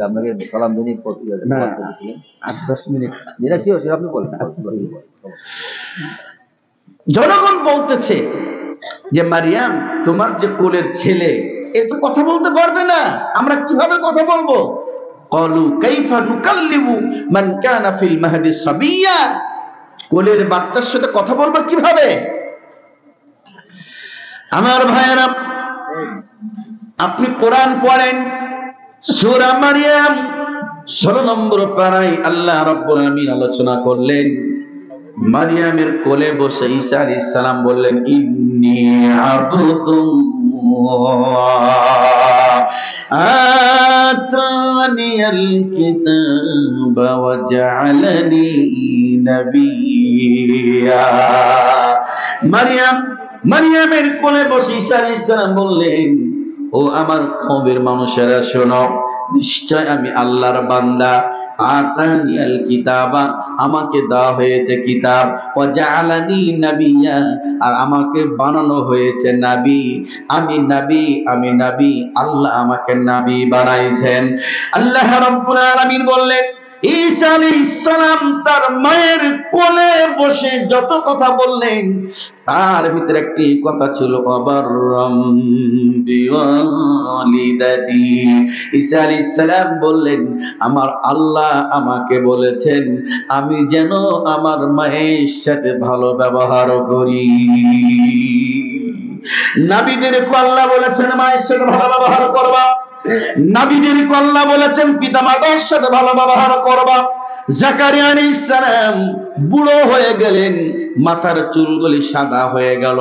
আপনাকে সালাম দিনই না 8-10 মিনিট যেটা কি হচ্ছে আপনি বলেন। জনগণ বলতেছে যে মারিয়াম তোমার যে কোলের ছেলে এ তো কথা বলতে পারবে না, আমরা কিভাবে কথা বলবো? ক্বালু কাইফা নুকাল্লিমু মান কানা ফিল মাহদি সাবিয়্যা, কোলের বাচ্চার সাথে কথা বলবো কিভাবে? আমার ভাইয়েরা, আপনি কোরআন পড়েন, সূরা মারিয়াম 16 নম্বর পারায় আল্লাহ রাব্বুল আলামিন আলোচনা করলেন। মারিয়ামের কোলে বসে ঈসা আলাইহিস সালাম বললেন, ইন্নী আবদুল্লাহ আতানিয়াল কিতাবা ওয়া জাআলানি নাবিয়্যা। মারিয়ামের কোলে বসে ঈসা আলাইহিস সালাম বললেন, ও আমার কওমের মানুষেরা শোনো, নিশ্চয় আমি আল্লাহর বান্দা। আতানিয়াল কিতাবা, আমাকে দেওয়া হয়েছে কিতাব। ওয়া জাআলানি নাবিয়্যা, আর আমাকে বানানো হয়েছে নবী। আমি নবী, আল্লাহ আমাকে নবী বানাইছেন। আল্লাহ রাব্বুল আলামিন বললেন, ঈসা আলাইহিস সালাম তার মায়ের কোলে বসে যত কথা বললেন তার ভিতরে একটি কথা ছিল, অবাররাম বিওয়ালিদাতি। ঈসা আলাইহিস সালাম বললেন, আমার আল্লাহ আমাকে বলেছেন আমি যেন আমার মায়ের সাথে ভালো ব্যবহার করি। নবীদেরকে আল্লাহ বলেছেন মায়ের সাথে ভালো ব্যবহার করবা, নবীদেরকে আল্লাহ বলেছেন পিতামাতার সাথে ভালো ব্যবহার করবা। জাকারিয়া আলাইহিস সালাম বুড়ো হয়ে গেলেন, মাথার চুলগুলি সাদা হয়ে গেল।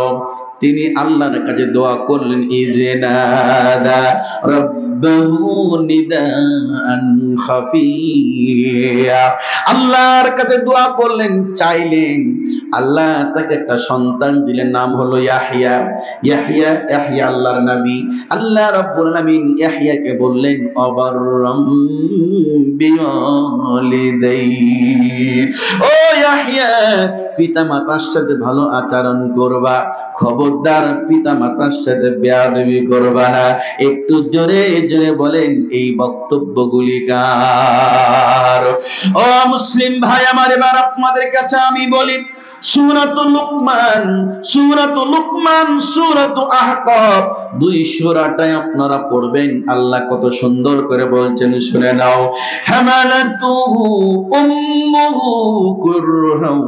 তিনি আল্লাহর কাছে দোয়া করলেন, ইজনাদা রাব্বাহু নিদাআন খাফিয়া। আল্লাহর কাছে দোয়া করলেন, চাইলেন। আল্লাহ তাকে একটা সন্তান দিলেন, নাম হলো ইয়াহইয়া। ইয়াহইয়া আল্লাহর নবী। আল্লাহ রাব্বুল আলামিন ইয়াহইয়াকে বললেন, অবাররাম বিওয়ালিদাইহি, ও ইয়াহইয়া পিতামাতার সাথে ভালো আচরণ করবা, খবরদার পিতামাতার সাথে বেয়াদবি করবা না। একটু জোরে জোরে বলেন এই বক্তব্যগুলি কার? ও মুসলিম ভাই আমার, এবার আপনাদের কাছে আমি বলি, সূরাতুল লুকমান, সূরাতুল আহকাফ, দুই সূরাটাই আপনারা পড়বেন। আল্লাহ কত সুন্দর করে বলছেন, শুনে নাও। হামালাতুহু উম্মুহু কুরহান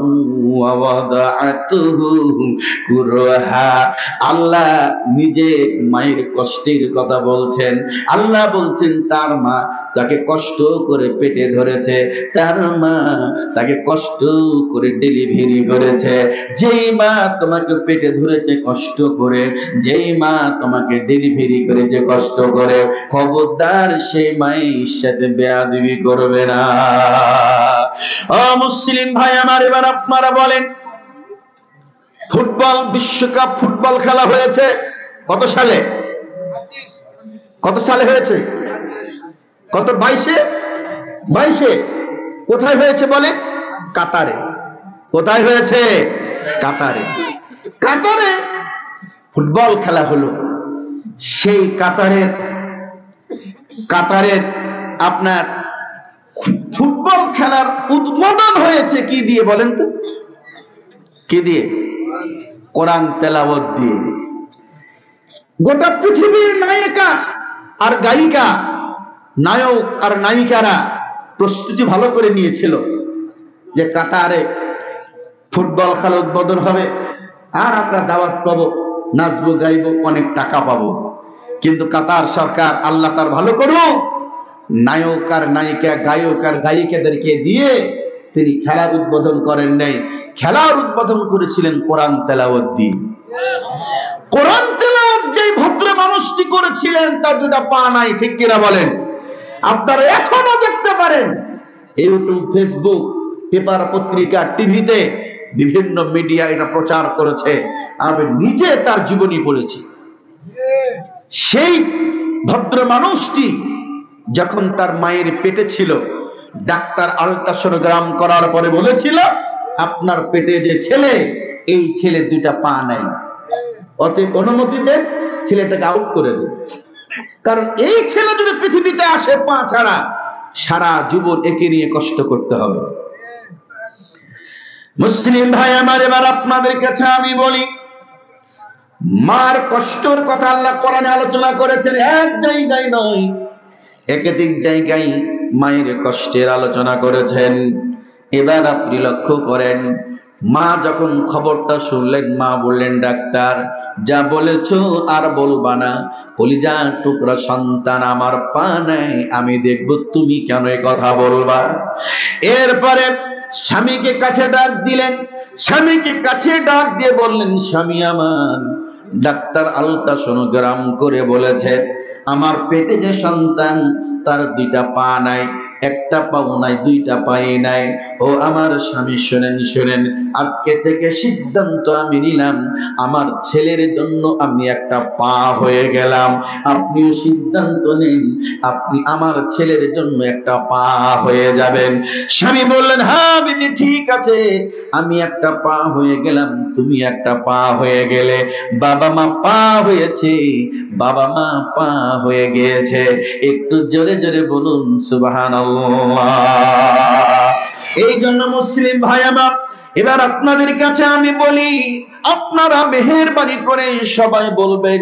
ওয়া ওয়াদাআতুহু কুরহা। আল্লাহ নিজে মায়ের কষ্টের কথা বলছেন। আল্লাহ বলছেন তার মা তাকে কষ্ট করে পেটে ধরেছে, তার মা তাকে কষ্ট করে ডেলিভারি করেছে। যেই মা তোমাকে পেটে ধরেছে কষ্ট করে, যেই মা তোমাকে ডেলিভারি করেছে কষ্ট করে, খবরদার সেই মায়ের সাথে বেয়াদবি করবে না। ও মুসলিম ভাই আমার, এবার আপনারা বলেন, ফুটবল বিশ্বকাপ ফুটবল খেলা হয়েছে কত সালে? কত সালে হয়েছে? কত? 22-এ। কোথায় হয়েছে বলে? কাতারে। কোথায় হয়েছে? কাতারে। কাতারে ফুটবল খেলা হলো। সেই কাতারের আপনার ফুটবল খেলার উদ্বোধন হয়েছে কি দিয়ে বলেন তো? কি দিয়ে? কোরআন তেলাওয়াত দিয়ে। গোটা পৃথিবীর নায়িকা আর গায়িকা, নায়ক আর নায়িকারা প্রস্তুতি ভালো করে নিয়েছিল যে কাতারে ফুটবল খেলা উদ্বোধন হবে, আর আমরা দাওয়াত পাবো, নাচবো গাইবো, অনেক টাকা পাবো। কিন্তু কাতার সরকার, আল্লাহ তার ভালো করুক, নায়ক আর নায়িকা, গায়ক আর গায়িকাদেরকে দিয়ে তিনি খেলার উদ্বোধন করেন নাই। খেলার উদ্বোধন করেছিলেন কোরআন তেলাওয়াত দিয়ে। কোরআন তেলাওয়াত যেই ভদ্র মানুষটি করেছিলেন তার দুটা পা নাই, ঠিক কিনা বলেন? আপনারা এখনো দেখতে পারেন ইউটিউব, ফেসবুক, পেপার, পত্রিকা, টিভিতে বিভিন্ন মিডিয়া এটা প্রচার করেছে। আমি নিজে তার জীবনী পড়েছি। সেই ভদ্র মানুষটি যখন তার মায়ের পেটে ছিল, ডাক্তার আল্ট্রাসোনোগ্রাম করার পরে বলেছিল, আপনার পেটে যে ছেলে, এই ছেলের দুটা পা নাই, অতএব অনুমতিতে ছেলেটাকে আউট করে দেয়। কারণ এই ছেলে যদি পৃথিবীতে আসে পা ছাড়া, সারা জীবন একে নিয়ে কষ্ট করতে হবে। মুসলিম ভাই আমার, এবার আপনাদের কাছে আমি বলি, মার কষ্টের কথা আল্লাহ কোরআনে আলোচনা করেছেন, এক জায়গায় নয়, একাধিক জায়গায় মায়ের কষ্টের আলোচনা করেছেন। এবার আপনি লক্ষ্য করেন, মা যখন খবরটা শুনলেন, মা বললেন, ডাক্তার যা বলেছ আর বলবা না, কলিজা টুকরা সন্তান আমার পা নাই, আমি দেখব তুমি কেন এই কথা বলবা। এরপরে স্বামীকে কাছে ডাক দিলেন, স্বামীকে কাছে ডাক দিয়ে বললেন, স্বামী আমার, ডাক্তার আল্ট্রাসোনোগ্রাম করে বলেছে আমার পেটে যে সন্তান তার দুইটা পা নাই, একটা পাও নাই, দুইটা পাই নাই। ও আমার স্বামী, শোনেন শোনেন, আজকে থেকে সিদ্ধান্ত আমি নিলাম, আমার ছেলের জন্য আমি একটা পা হয়ে গেলাম। আপনিও সিদ্ধান্ত নিন, আপনি আমার ছেলের জন্য একটা পা হয়ে যাবেন। স্বামী বললেন, হ্যাঁ বিধি, ঠিক আছে, আমি একটা পা হয়ে গেলাম, তুমি একটা পা হয়ে গেলে, বাবা মা পা হয়েছে, বাবা মা পা হয়ে গিয়েছে। একটু জোরে জোরে বলুন সুবহানাল্লাহ। এই জন্য মুসলিম ভাই আমার, এবার আপনাদের কাছে আমি বলি, আপনারা মেহেরবানি করে সবাই বলবেন,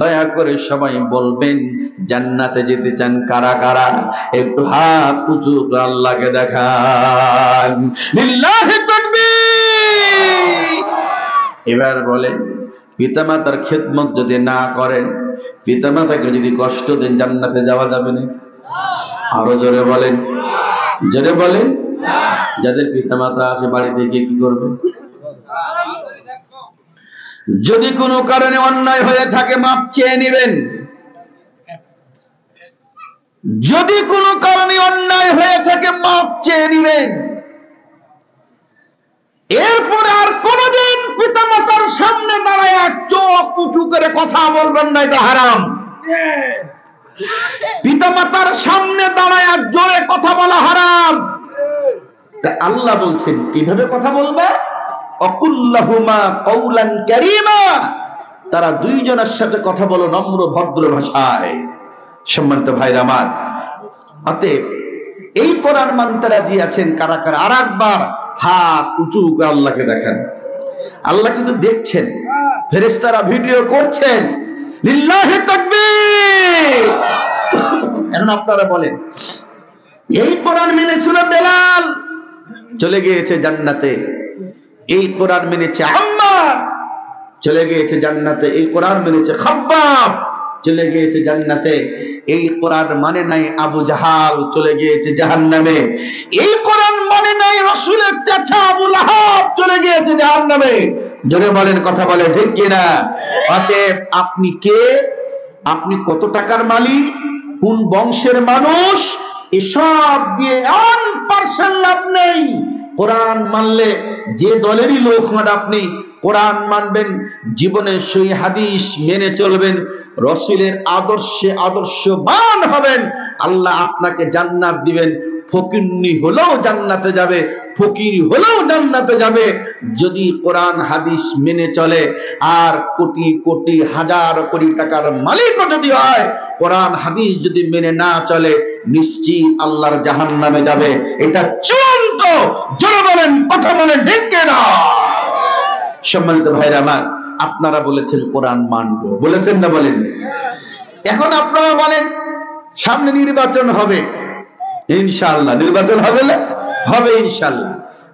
দয়া করে সবাই বলবেন, জান্নাতে যেতে চান কারা কারা? একটু হাত উঁচু করে আল্লাহকে দেখান, লিল্লাহি তাকবীর। এবার বলেন, পিতামাতার খেদমত যদি না করেন, পিতামাতাকে যদি কষ্ট দেন, জান্নাতে যাওয়া যাবে না? আরো জোরে বলেন, জোরে বলেন। যাদের পিতামাতা আছে বাড়িতে গিয়ে কি করবেন? যদি কোনো কারণে অন্যায় হয়ে থাকে মাপ চেয়ে নেবেন। যদি কোনো কারণে অন্যায় হয়ে থাকে মাপ চেয়ে নেবেন। এরপরে আর কোনদিন পিতামাতার সামনে দাঁড়ায় চোখ উঁচু করে কথা বলবেন না, এটা হারাম। পিতামাতার সামনে দাঁড়ায় জোরে কথা বলা হারাম। আল্লাহ বলছেন কিভাবে কথা বলবে? অকুল্লাহুমা কওলান কারীমা, তারা দুইজনের সাথে কথা বলো নম্র ভদ্র ভাষায়। সম্মানিত ভাইরা আমার, অতএব এই কোরআন মানতে রাজি আছেন কারা কারা? আরেকবার হাত উঁচু করে আল্লাহকে দেখান। আল্লাহ কিন্তু দেখছেন, ফেরেশতারা ভিডিও করছেন। লিল্লাহি তাকবীর। এখন আপনারা বলেন, এই কোরআন মেনেছিল বেলাল, চলে গিয়েছে জান্নাতে। এই কোরআন মেনেছে আম্মার, চলে গিয়েছে জান্নাতে। এই কোরআন মেনেছে খাব্বাব, চলে গিয়েছে জান্নাতে। এই কোরআন মানে নাই আবু জাহাল, চলে গিয়েছে জাহান্নামে। এই কোরআন মানে নাই রাসূলের চাচা আবু লাহাব, চলে গিয়েছে জাহান্নামে। জোরে বলেন, কথা বলে ঠিক কিনা? অতএব আপনি কে, আপনি কত টাকার মালিক, কোন বংশের মানুষ, এসব দিয়ে 1% লাভ নেই। কোরআন মানলে যে দলেরই লোক হন আপনি, কোরআন মানবেন, জীবনে সেই হাদিস মেনে চলবেন, রাসূলের আদর্শে আদর্শবান হবেন, আল্লাহ আপনাকে জান্নাত দিবেন। ফকিন্নি হলেও জান্নাতে যাবে, ফকির হলেও জান্নাতে যাবে যদি কোরআন হাদিস মেনে চলে। আর কোটি কোটি হাজার কোটি টাকার মালিকও যদি হয়, কোরআন হাদিস যদি মেনে না চলে, নিশ্চিত আল্লাহর জাহান্নামে যাবে। এটা চূড়ান্ত। জোরে বলেন, কথা বলেন ঠিক কিনা? সম্মানিত ভাইরা আমার, আপনারা বলেছেন কোরআন মানব, বলেছেন না বলেন? এখন আপনারা বলেন, সামনে নির্বাচন হবে, ইনশাআল্লাহ নির্বাচন হবে না? হবে ইনশাআল্লাহ।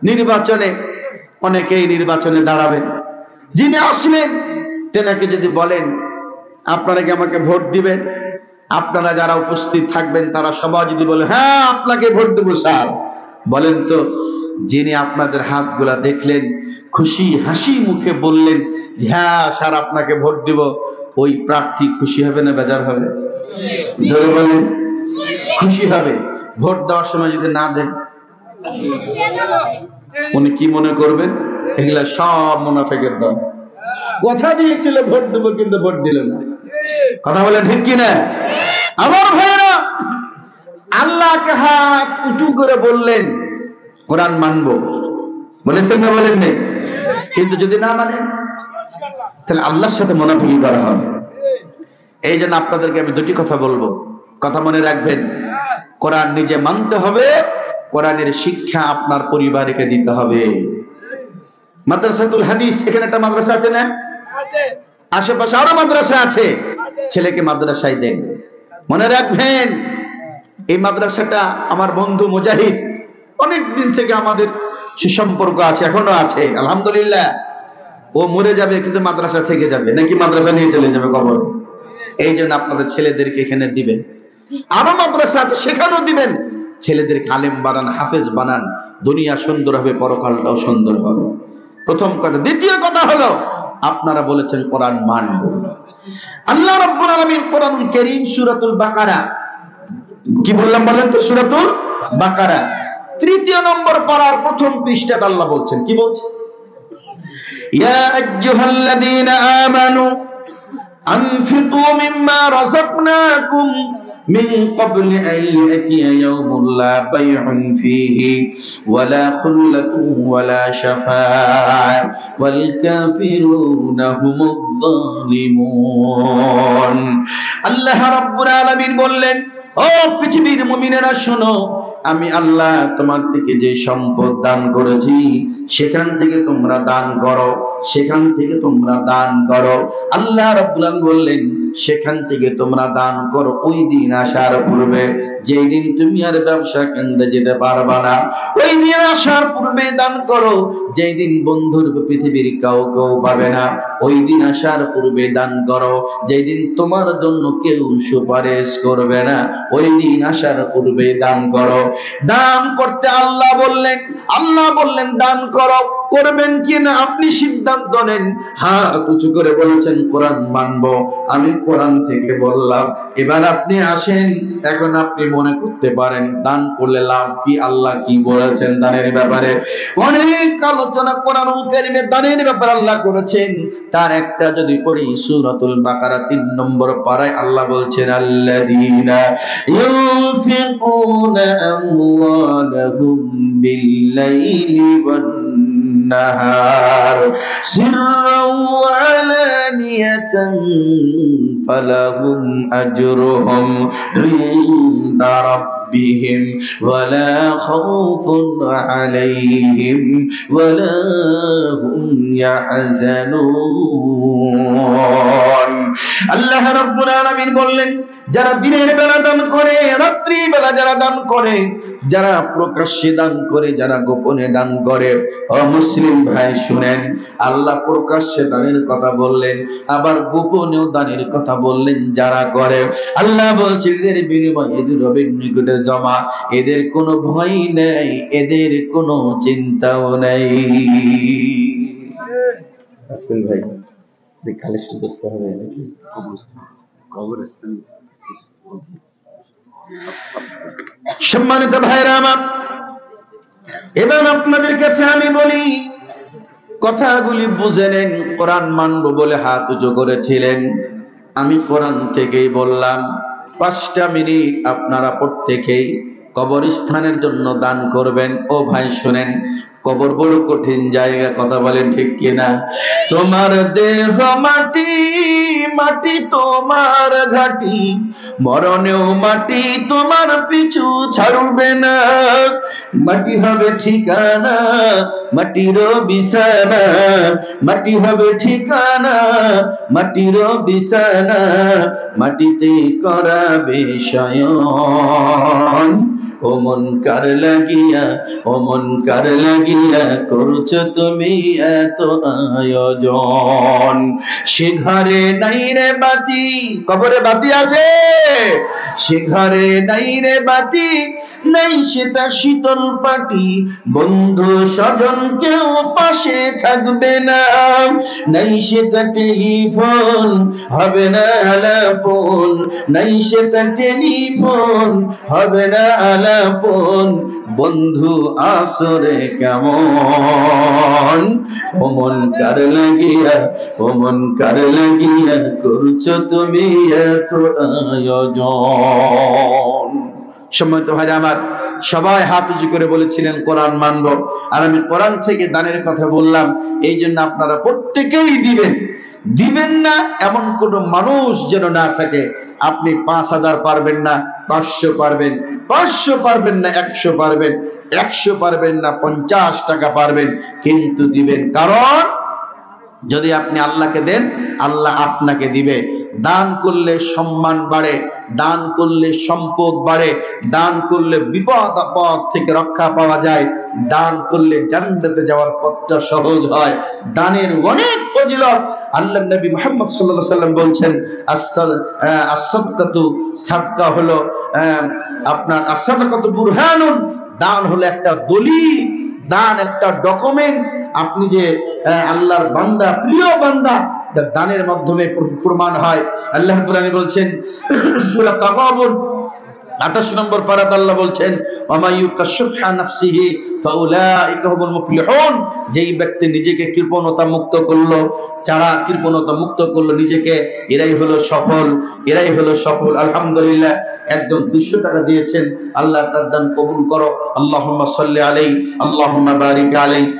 নির্বাচনে অনেকেই নির্বাচনে দাঁড়াবে। যিনি আসলেন তেনাকে যদি বলেন আপনারা কি আমাকে ভোট দিবেন, আপনারা যারা উপস্থিত থাকবেন তারা সবাই যদি বলে হ্যাঁ আপনাকে ভোট দেবো স্যার, বলেন তো যিনি আপনাদের হাতগুলা দেখলেন, খুশি হাসি মুখে বললেন হ্যাঁ স্যার আপনাকে ভোট দিব, ওই প্রার্থী খুশি হবে না বেজার হবে? জোরে বলেন, খুশি হবে। ভোট দেওয়ার সময় যদি না দেন, উনি কি মনে করবেন? এগুলা সব মুনাফিকের দল, কথা দিয়েছিল ভোট দেবো কিন্তু ভোট দিল না। কথা বলে ঠিক কিনা? আমার ভাইরা, আল্লাহকে হাত উঁচু করে বললেন কোরআন মানবো, বলেছেন না বলেন নেই? কিন্তু যদি না মানেন তাহলে আল্লাহর সাথে মুনাফিকি করা হবে। এই জন্য আপনাদেরকে আমি দুটি কথা বলবো, কথা মনে রাখবেন। কোরআন নিজে মানতে হবে, কোরআনের শিক্ষা আপনার পরিবারকে দিতে হবে। মাদ্রাসাতুল হাদিস, এখানে একটা মাদ্রাসা আছে না? আশেপাশে আরো মাদ্রাসা আছে, ছেলেকে মাদ্রাসায় দেন। মনে রাখবেন, এই মাদ্রাসাটা আমার বন্ধু মুজাহিদ, অনেক দিন থেকে আমাদের সুসম্পর্ক আছে, এখনো আছে আলহামদুলিল্লাহ। ও মরে যাবে কিন্তু মাদ্রাসা থেকে যাবে, নাকি মাদ্রাসা নিয়ে চলে যাবে কবর। এই জন্য আপনাদের ছেলেদেরকে এখানে দিবেন। আরো মাদ্রাসা আছে, সেখানেও দিবেন। ছেলেদেরকে আলেম বানান, হাফেজ বানান, দুনিয়া সুন্দর হবে, পরকালটাও সুন্দর হবে। প্রথম কথা। দ্বিতীয় কথা হলো, আপনারা বলেছেন কোরআন মানব। আল্লাহ রাব্বুল আলামিন কোরআনুল কারীম সূরাতুল বাকারা, কি বললাম বলেন তো? সূরাতুল বাকারা 3 নম্বর পারার প্রথম পৃষ্ঠাতে আল্লাহ বলছেন, কি বলছেন? ইয়া আইয়ুহাল্লাযীনা আমানু আনফিকু মিম্মা রাযাকনাকুম মিন ক্বাবলি আন ইয়াতিয়া ইয়াওমুন লা বাইউন ফীহি ওয়ালা খুল্লাতুন ওয়ালা শাফাআ ওয়াল কাফিরুনা হুমুয যালিমুন। আল্লাহ রাব্বুল আলামিন বললেন, ও পৃথিবীর মুমিনেরা শোনো, আমি আল্লাহ তোমাদেরকে যে সম্পদ দান করেছি সেখান থেকে তোমরা দান করো, সেখান থেকে তোমরা দান করো। আল্লাহ রাব্বুল আলামিন বললেন সেখান থেকে তোমরা দান করো ওই দিন আসার পূর্বে, যেই দিন তুমি আর ব্যবসা কেন্দ্রে যেতে পারবা না, ওই দিন আসার পূর্বে দান করো। যেই দিন বন্ধুর পৃথিবীর কেউ পাবে না, ওই দিন আসার পূর্বে দান করো। যেই দিন তোমার জন্য কেউ সুপারিশ করবে না, ওই দিন আসার পূর্বে দান করো। দান করতে আল্লাহ বললেন দান করো। করবেন কিনা আপনি সিদ্ধান্ত নেন। হাত উঁচু করে বলেছেন কোরআন মানবো, আমি কোরআন থেকে বললাম। এবার আপনি আসেন, এখন আপনি মনে করতে পারেন দান করলে লাভ কি, আল্লাহ কি বলেছেন দানের ব্যাপারে। অনেক আলোচনা কোরআনুল কারীমে দানের ব্যাপারে আল্লাহ করেছেন। তার একটা যদি পড়ি, সূরাতুল বাকারা 3 নম্বর পারায় আল্লাহ বলছেন, আল্লাযীনা ইউনফিকুনা আমওয়ালাহুম বিল-লাইলি ওয়ান-নাহার সিররান ওয়া আলানিয়াতান ফালাহুম আজরুহুম ইনদা ربهم ولا خوف عليهم ولا هم يحزنون আল্লাহ রাব্বুল আলামিন বললেন, যারা দিনের বেলা দান করে, রাত্রি বেলা যারা দান করে, যারা প্রকাশ্যে দান করে, যারা গোপনে দান করে, ও মুসলিম ভাই শুনেন, আল্লাহ প্রকাশ্যে দানের কথা বললেন, আবার গোপনেও দানের কথা বললেন। যারা করে, আল্লাহ বলছেন এদের বিনিময় এদের রবের নিকটে জমা, এদের কোনো ভয় নেই, এদের কোনো চিন্তাও নেই। রাসেল ভাই কালেকশন করতে হবে নাকি? সম্মানিত ভাইরা আমার, এবার আপনাদের কাছে আমি বলি, কথাগুলি বুঝে নেন। কোরআন মানব বলে হাত উঁচু করেছিলেন, আমি কোরআন থেকেই বললাম। 5টা মিনিট আপনারা প্রত্যেকেই কবরস্থানের জন্য দান করবেন। ও ভাই শুনেন, কবর বড় কঠিন জায়গা, কথা বলেন ঠিক কিনা? তোমার দেহ মাটি, মাটি তোমার ঘাটি, মরণেও মাটি তোমার পিছু ছাড়বে না। মাটি হবে ঠিকানা, মাটির বিছানা, মাটি হবে ঠিকানা, মাটির বিছানা, মাটিতে করাবে শয়ন। ও মন কার লাগিয়া, ও মন কার লাগিয়া করছো তুমি এত আয়োজন। সে ঘরে নাই রে বাতি, কবরে বাতি আছে, সে ঘরে নাই রে বাতি, নাই সেটা শীতল পাটি, বন্ধু স্বজন কেউ পাশে থাকবে না, নাই সেটা টেলিফোন হবে না আলাপন, নাই সেটা টেলিফোন হবে না আলাপন, বন্ধু আসরে কেমন। ও মন কার লাগিয়া, ও মন কার লাগিয়া করছো তুমি এত আয়োজন। সম্মানিত ভাই আমার, সবাই হাত উঁচু করে বলেছিলেন কোরআন মানব, আর আমি কোরআন থেকে দানের কথা বললাম। এই জন্য আপনারা প্রত্যেকেই দিবেন। দিবেন না এমন কোন মানুষ যেন না থাকে। আপনি 5,000 পারবেন না, 500 পারবেন, 500 পারবেন না, 100 পারবেন, 100 পারবেন না, 50 টাকা পারবেন, কিন্তু দিবেন। কারণ যদি আপনি আল্লাহকে দেন, আল্লাহ আপনাকে দিবে। দান করলে সম্মান বাড়ে, দান করলে সম্পদ বাড়ে, দান করলে বিপদ আপদ থেকে রক্ষা পাওয়া যায়, দান করলে জান্নাতে যাওয়ার পথটা সহজ হয়। দানের অনেক ফজিলত। আল্লাহ নবী মুহাম্মদ সাল্লাল্লাহু আলাইহি ওয়াসাল্লাম বলছেন, as-সাদকাতু, সাদকা হলো আপনার as-সাদকাতু বুরহানুন, দান হলো একটা দলিল, দান একটা ডকুমেন্ট। আপনি যে আল্লাহর বান্দা, প্রিয় বান্দা, দানের মাধ্যমে প্রমাণ হয়। আল্লাহ কোরআনে বলছেন, সূরা তাগাবুন 28 নম্বর পারাতে আল্লাহ বলছেন, ওয়া ইউকাশশুহা নাফসিহি ফাউলাইকা হুমুল মুফলিহুন। যেই ব্যক্তি নিজেকে কৃপণতা মুক্ত করলো, যারা কৃপণতা মুক্ত করলো নিজেকে, এরাই হলো সফল, এরাই হলো সফল। আলহামদুলিল্লাহ, একদম 200 টাকা দিয়েছেন, আল্লাহ তার দান কবুল করো। আল্লাহুম্মা সাল্লি আলাইহি, আল্লাহুম্মা বারিক আলাইহি।